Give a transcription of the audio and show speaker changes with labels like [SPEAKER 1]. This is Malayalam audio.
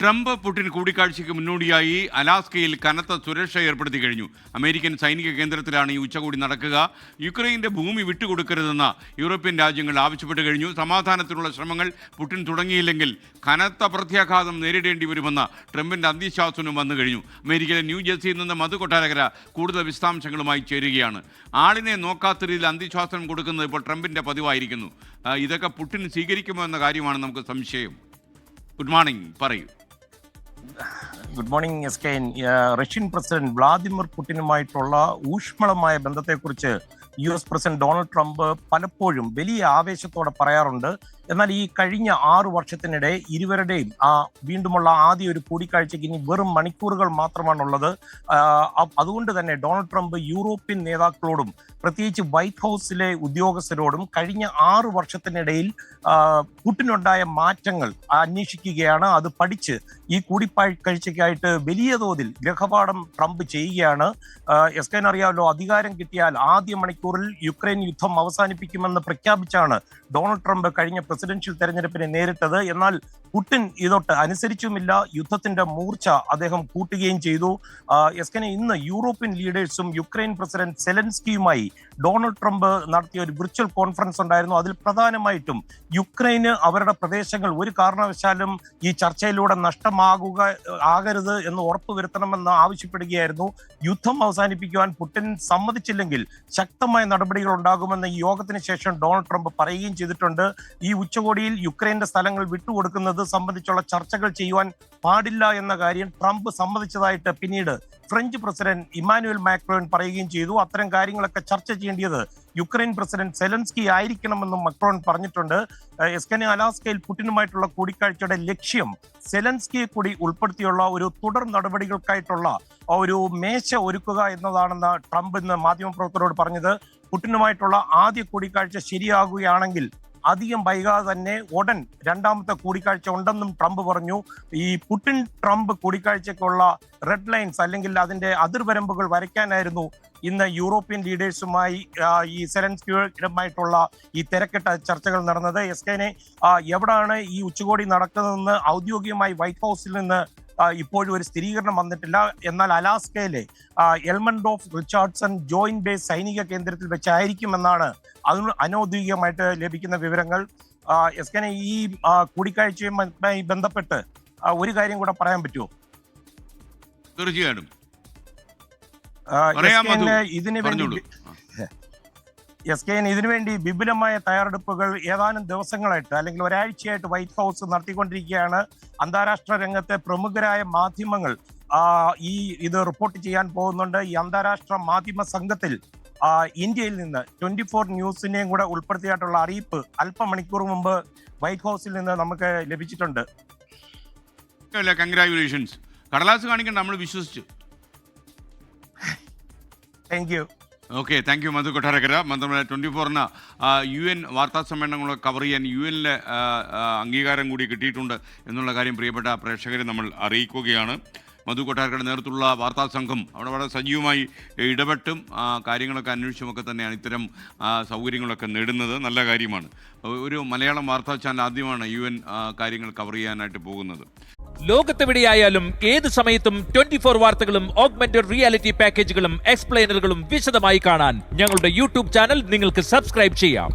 [SPEAKER 1] ട്രംപ് പുടിൻ കൂടിക്കാഴ്ചയ്ക്ക് മുന്നോടിയായി അലാസ്കയിൽ കനത്ത സുരക്ഷ ഏർപ്പെടുത്തി കഴിഞ്ഞു. അമേരിക്കൻ സൈനിക കേന്ദ്രത്തിലാണ് ഈ ഉച്ചകോടി നടക്കുക. യുക്രൈൻ്റെ ഭൂമി വിട്ടുകൊടുക്കരുതെന്ന് യൂറോപ്യൻ രാജ്യങ്ങൾ ആവശ്യപ്പെട്ടു കഴിഞ്ഞു. സമാധാനത്തിനുള്ള ശ്രമങ്ങൾ പുടിൻ തുടങ്ങിയില്ലെങ്കിൽ കനത്ത പ്രത്യാഘാതം നേരിടേണ്ടി വരുമെന്ന് ട്രംപിൻ്റെ അന്ത്യശാസനം വന്നു കഴിഞ്ഞു. അമേരിക്കയിലെ ന്യൂജേഴ്സിയിൽ നിന്ന് മധു കൊട്ടാരകര കൂടുതൽ വിശദാംശങ്ങളുമായി ചേരുകയാണ്. ആളിനെ നോക്കാത്ത രീതിയിൽ അന്ത്യശാസനം കൊടുക്കുന്നത് ഇപ്പോൾ ട്രംപിൻ്റെ പതിവായിരിക്കുന്നു. ഇതൊക്കെ പുടിൻ സ്വീകരിക്കുമോ എന്ന കാര്യമാണ് നമുക്ക് സംശയം. ഗുഡ് മോർണിംഗ്, പറയൂ.
[SPEAKER 2] Good morning S K. Russian president Vladimir പുടിനുമായിട്ടുള്ള ഊഷ്മളമായ ബന്ധത്തെക്കുറിച്ച് US പ്രസിഡന്റ് ഡൊണാൾഡ് ട്രംപ് പലപ്പോഴും വലിയ ആവേശത്തോടെ പറയാറുണ്ട്. എന്നാൽ ഈ കഴിഞ്ഞ 6 വർഷത്തിനിടെ ഇരുവരുടെയും വീണ്ടുമുള്ള ആദ്യ ഒരു കൂടിക്കാഴ്ചയ്ക്ക് ഇനി വെറും മണിക്കൂറുകൾ മാത്രമാണുള്ളത്. അതുകൊണ്ട് തന്നെ ഡൊണാൾഡ് ട്രംപ് യൂറോപ്യൻ നേതാക്കളോടും പ്രത്യേകിച്ച് വൈറ്റ് ഹൗസിലെ ഉദ്യോഗസ്ഥരോടും കഴിഞ്ഞ 6 വർഷത്തിനിടയിൽ പുടിനുണ്ടായ മാറ്റങ്ങൾ അന്വേഷിക്കുകയാണ്. അത് പഠിച്ച് ഈ കൂടിക്കാഴ്ചയ്ക്കായിട്ട് വലിയ തോതിൽ ഗ്രഹപാഠം ട്രംപ് ചെയ്യുകയാണ്. എസ് കെൻ അറിയാമല്ലോ, അധികാരം കിട്ടിയാൽ ആദ്യ മണിക്കൂറിൽ യുക്രൈൻ യുദ്ധം അവസാനിപ്പിക്കുമെന്ന് പ്രഖ്യാപിച്ചാണ് ഡൊണാൾഡ് ട്രംപ് കഴിഞ്ഞ പ്രസിഡൻഷ്യൽ തെരഞ്ഞെടുപ്പിനെ നേരിട്ടത്. എന്നാൽ പുടിൻ ഇതൊട്ട് അനുസരിച്ചുമില്ല. യുദ്ധത്തിന്റെ മൂർച്ച അദ്ദേഹം കൂട്ടുകയും ചെയ്തു. എസ് കെനെ ഇന്ന് യൂറോപ്യൻ ലീഡേഴ്സും യുക്രൈൻ പ്രസിഡന്റ് സെലൻസ്കിയുമായി ഡൊണാൾഡ് ട്രംപ് നടത്തിയ ഒരു വിർച്വൽ കോൺഫറൻസ് ഉണ്ടായിരുന്നു. അതിൽ പ്രധാനമായിട്ടും യുക്രൈന് അവരുടെ പ്രദേശങ്ങൾ ഒരു കാരണവശാലും ഈ ചർച്ചയിലൂടെ ആകരുത് എന്ന് ഉറപ്പുവരുത്തണമെന്ന് ആവശ്യപ്പെടുകയായിരുന്നു. യുദ്ധം അവസാനിപ്പിക്കുവാൻ പുടിൻ സമ്മതിച്ചില്ലെങ്കിൽ ശക്തമായ നടപടികൾ ഉണ്ടാകുമെന്ന് ഈ യോഗത്തിന് ശേഷം ഡൊണാൾഡ് ട്രംപ് പറയുകയും ചെയ്തിട്ടുണ്ട്. ഈ ഉച്ചകോടിയിൽ യുക്രൈന്റെ സ്ഥലങ്ങൾ വിട്ടുകൊടുക്കുന്നത് സംബന്ധിച്ചുള്ള ചർച്ചകൾ ചെയ്യുവാൻ പാടില്ല എന്ന കാര്യം ട്രംപ് സമ്മതിച്ചതായിട്ട് പിന്നീട് ഫ്രഞ്ച് പ്രസിഡന്റ് ഇമ്മാനുവൽ മാക്രോൺ പറയുകയും ചെയ്തു. അത്തരം കാര്യങ്ങളൊക്കെ ചർച്ച ചെയ്യേണ്ടത് യുക്രൈൻ പ്രസിഡന്റ് സെലൻസ്കി ആയിരിക്കണമെന്നും മക്രോൺ പറഞ്ഞിട്ടുണ്ട്. എസ്കനെ അലാസ്കയിൽ പുടിനുമായിട്ടുള്ള കൂടിക്കാഴ്ചയുടെ ലക്ഷ്യം സെലൻസ്കിയെ കൂടി ഉൾപ്പെടുത്തിയുള്ള ഒരു തുടർ നടപടികൾക്കായിട്ടുള്ള ഒരു മേശ ഒരുക്കുക എന്നതാണെന്ന് ട്രംപ് ഇന്ന് മാധ്യമപ്രവർത്തകരോട് പറഞ്ഞത്. പുടിനുമായിട്ടുള്ള ആദ്യ കൂടിക്കാഴ്ച ശരിയാകുകയാണെങ്കിൽ അധികം വൈകാതെ തന്നെ ഉടൻ രണ്ടാമത്തെ കൂടിക്കാഴ്ച ഉണ്ടെന്നും ട്രംപ് പറഞ്ഞു. ഈ പുടിൻ ട്രംപ് കൂടിക്കാഴ്ചയ്ക്കുള്ള റെഡ് ലൈൻസ് അല്ലെങ്കിൽ അതിന്റെ അതിർവരമ്പുകൾ വരയ്ക്കാനായിരുന്നു ഇന്ന് യൂറോപ്യൻ ലീഡേഴ്സുമായി ഈ സെലൻസ്കിയുമായിട്ടുള്ള ഈ തിരക്കിട്ട ചർച്ചകൾ നടന്നത്. എസ്കെനെ എവിടാണ് ഈ ഉച്ചകോടി നടക്കുന്നതെന്ന് ഔദ്യോഗികമായി വൈറ്റ് ഹൗസിൽ നിന്ന് ഇപ്പോഴും ഒരു സ്ഥിരീകരണം വന്നിട്ടില്ല. എന്നാൽ അലാസ്കയിലെ എൽമണ്ടോഫ് റിച്ചാർഡ്സൺ ജോയിന്റ് ബേസ് സൈനിക കേന്ദ്രത്തിൽ വെച്ചായിരിക്കുമെന്നാണ് അനൗദ്യോഗികമായിട്ട് ലഭിക്കുന്ന വിവരങ്ങൾ. എസ്കനെ ഈ കൂടിക്കാഴ്ചയുമായി ബന്ധപ്പെട്ട് ഒരു കാര്യം കൂടെ പറയാൻ പറ്റുമോ?
[SPEAKER 1] തീർച്ചയായിട്ടും.
[SPEAKER 2] ഇതിനുവേണ്ടി വിപുലമായ തയ്യാറെടുപ്പുകൾ ഏതാനും ദിവസങ്ങളായിട്ട് അല്ലെങ്കിൽ ഒരാഴ്ചയായിട്ട് വൈറ്റ് ഹൗസ് നടത്തിക്കൊണ്ടിരിക്കുകയാണ്. അന്താരാഷ്ട്ര രംഗത്തെ പ്രമുഖരായ മാധ്യമങ്ങൾ ഇത് റിപ്പോർട്ട് ചെയ്യാൻ പോകുന്നുണ്ട്. ഈ അന്താരാഷ്ട്ര മാധ്യമ സംഘത്തിൽ ഇന്ത്യയിൽ നിന്ന് 24 ന്യൂസിനെയും കൂടെ ഉൾപ്പെടുത്തിയായിട്ടുള്ള അറിയിപ്പ് അല്പമണിക്കൂർ മുമ്പ് വൈറ്റ് ഹൗസിൽ നിന്ന് നമുക്ക് ലഭിച്ചിട്ടുണ്ട്.
[SPEAKER 1] കൺഗ്രാജുലേഷൻസ്. കടലാസ് കാണിക്കണ്ട, നമ്മൾ വിശ്വസിച്ചു.
[SPEAKER 2] Thank you.
[SPEAKER 1] Okay, thank you Madhu Kottarakkara. മാത്രമല്ല 24-ന് UN വാർത്താ സമ്മേളനങ്ങളൊക്കെ കവർ ചെയ്യാൻ UN-ലെ അംഗീകാരം കൂടി കിട്ടിയിട്ടുണ്ട് എന്നുള്ള കാര്യം പ്രിയപ്പെട്ട പ്രേക്ഷകരെ നമ്മൾ അറിയിക്കുകയാണ്. മധു കൊട്ടാരക്കയുടെ നേതൃത്വത്തിലുള്ള വാർത്താ സംഘം അവിടെ വളരെ സജീവമായി ഇടപെട്ടും കാര്യങ്ങളൊക്കെ അന്വേഷിച്ചുമൊക്കെ തന്നെയാണ് ഇത്തരം സൗകര്യങ്ങളൊക്കെ നേടുന്നത്. നല്ല കാര്യമാണ്. ഒരു മലയാളം വാർത്താ ചാനൽ ആദ്യമാണ് UN കാര്യങ്ങൾ കവർ ചെയ്യാനായിട്ട് പോകുന്നത്.
[SPEAKER 3] ലോകത്തെവിടെയായാലും ഏത് സമയത്തും 24 വാർത്തകളും ഓഗ്മെന്റഡ് റിയാലിറ്റി പാക്കേജുകളും എക്സ്പ്ലെയിനറുകളും വിശദമായി കാണാൻ ഞങ്ങളുടെ YouTube ചാനൽ നിങ്ങൾക്ക് സബ്സ്ക്രൈബ് ചെയ്യാം.